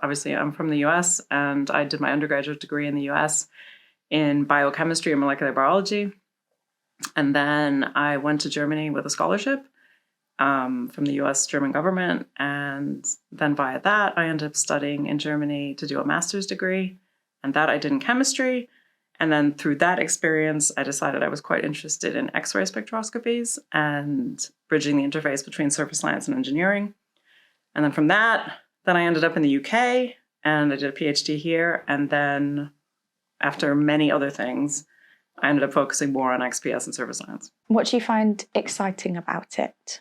obviously I'm from the US, and I did my undergraduate degree in the US in biochemistry and molecular biology. And then I went to Germany with a scholarship from the US German government. And then via that, I ended up studying in Germany to do a master's degree. And that I did in chemistry. And then through that experience, I decided I was quite interested in X-ray spectroscopies and bridging the interface between surface science and engineering. And then from that, then I ended up in the UK and I did a PhD here. And then after many other things, I ended up focusing more on XPS and surface science. What do you find exciting about it?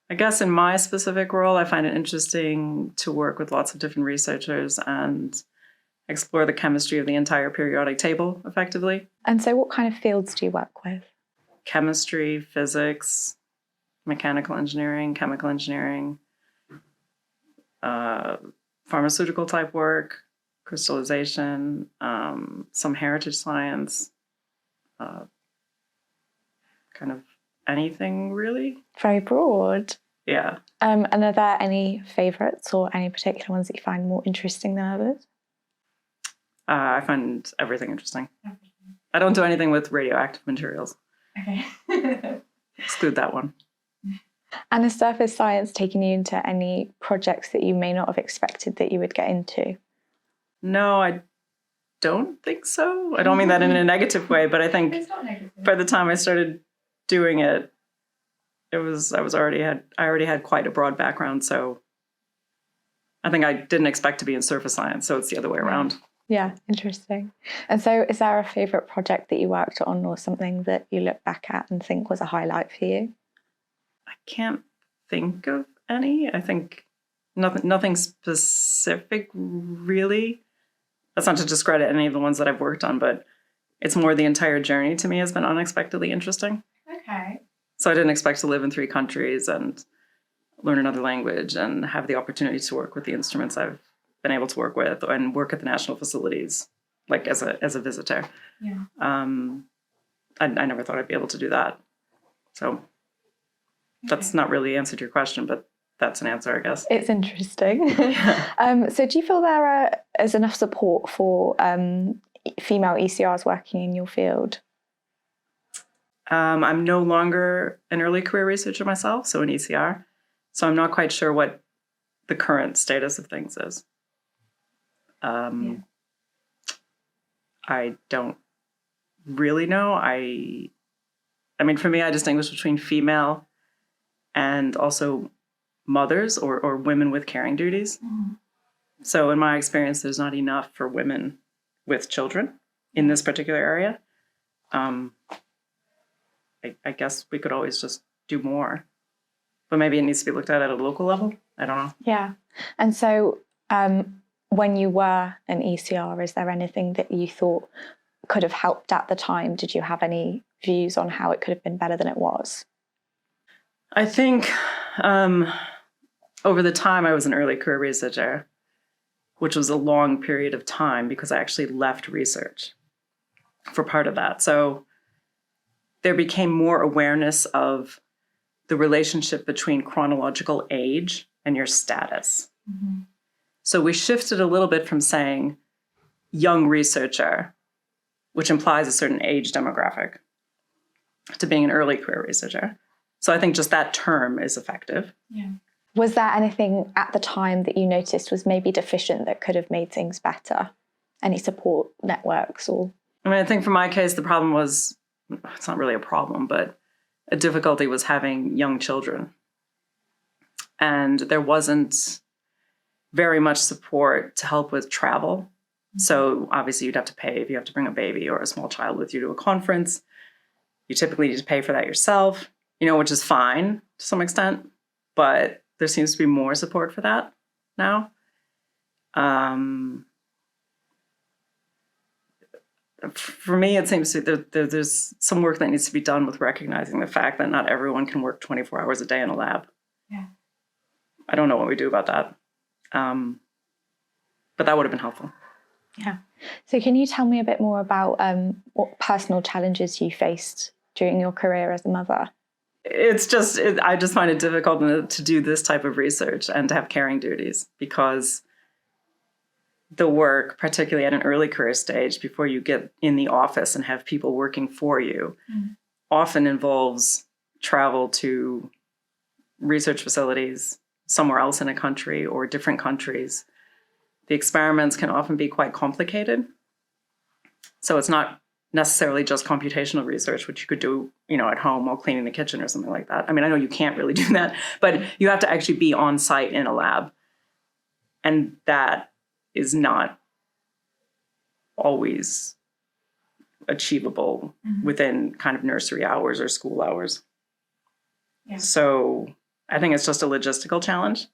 I guess in my specific role, I find it interesting to work with lots of different researchers and explore the chemistry of the entire periodic table effectively. And so what kind of fields do you work with? Chemistry, physics, mechanical engineering, chemical engineering, pharmaceutical type work, crystallization, some heritage science, kind of anything really. Very broad. Yeah. And are there any favourites or any particular ones that you find more interesting than others? I find everything interesting. I don't do anything with radioactive materials. Okay. Exclude that one. And has surface science taken you into any projects that you may not have expected that you would get into? No, I don't think so. I don't mean that in a negative way, but I think by the time I started doing it, I already had quite a broad background. So I think I didn't expect to be in surface science. So it's the other way around. Yeah, interesting. And so is there a favourite project that you worked on or something that you look back at and think was a highlight for you? I can't think of any. I think nothing specific really. That's not to discredit any of the ones that I've worked on, but it's more the entire journey to me has been unexpectedly interesting. Okay. So I didn't expect to live in 3 countries and learn another language and have the opportunity to work with the instruments I've been able to work with and work at the national facilities, like as a visitor. Yeah. I never thought I'd be able to do that. So that's not really answered your question, but that's an answer, I guess. It's interesting. So do you feel there is enough support for female ECRs working in your field? I'm no longer an early career researcher myself, so an ECR. So I'm not quite sure what the current status of things is. I don't really know. I mean, for me, I distinguish between female and also mothers or women with caring duties. Mm. So in my experience, there's not enough for women with children in this particular area. I guess we could always just do more, but maybe it needs to be looked at a local level. I don't know. Yeah. And so when you were an ECR, is there anything that you thought could have helped at the time? Did you have any views on how it could have been better than it was? I think over the time I was an early career researcher, which was a long period of time because I actually left research for part of that. So there became more awareness of the relationship between chronological age and your status. Mm-hmm. So we shifted a little bit from saying young researcher, which implies a certain age demographic, to being an early career researcher. So I think just that term is effective. Yeah. Was there anything at the time that you noticed was maybe deficient that could have made things better? Any support networks or? I mean, I think for my case, the problem was, it's not really a problem, but a difficulty was having young children. And there wasn't very much support to help with travel. Mm-hmm. So obviously you'd have to pay if you have to bring a baby or a small child with you to a conference. You typically need to pay for that yourself, which is fine to some extent, but there seems to be more support for that now. For me, it seems there's some work that needs to be done with recognizing the fact that not everyone can work 24 hours a day in a lab. Yeah. I don't know what we do about that. But that would have been helpful. Yeah. So can you tell me a bit more about what personal challenges you faced during your career as a mother? I just find it difficult to do this type of research and to have caring duties because the work, particularly at an early career stage, before you get in the office and have people working for you, often involves travel to research facilities somewhere else in a country or different countries. The experiments can often be quite complicated. So it's not necessarily just computational research, which you could do, at home while cleaning the kitchen or something like that. I mean, I know you can't really do that, but you have to actually be on site in a lab. And that is not always achievable within kind of nursery hours or school hours. Yeah. So I think it's just a logistical challenge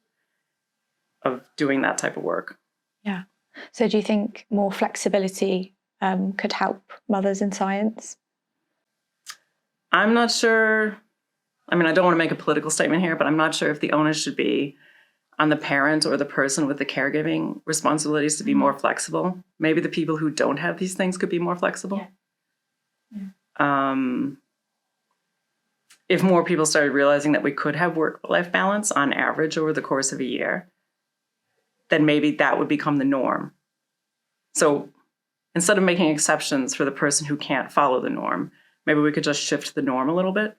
of doing that type of work. Yeah. So do you think more flexibility could help mothers in science? I'm not sure. I mean, I don't want to make a political statement here, but I'm not sure if the onus should be on the parent or the person with the caregiving responsibilities to be more flexible. Maybe the people who don't have these things could be more flexible. Yeah. If more people started realizing that we could have work-life balance on average over the course of a year, then maybe that would become the norm. So instead of making exceptions for the person who can't follow the norm, maybe we could just shift the norm a little bit.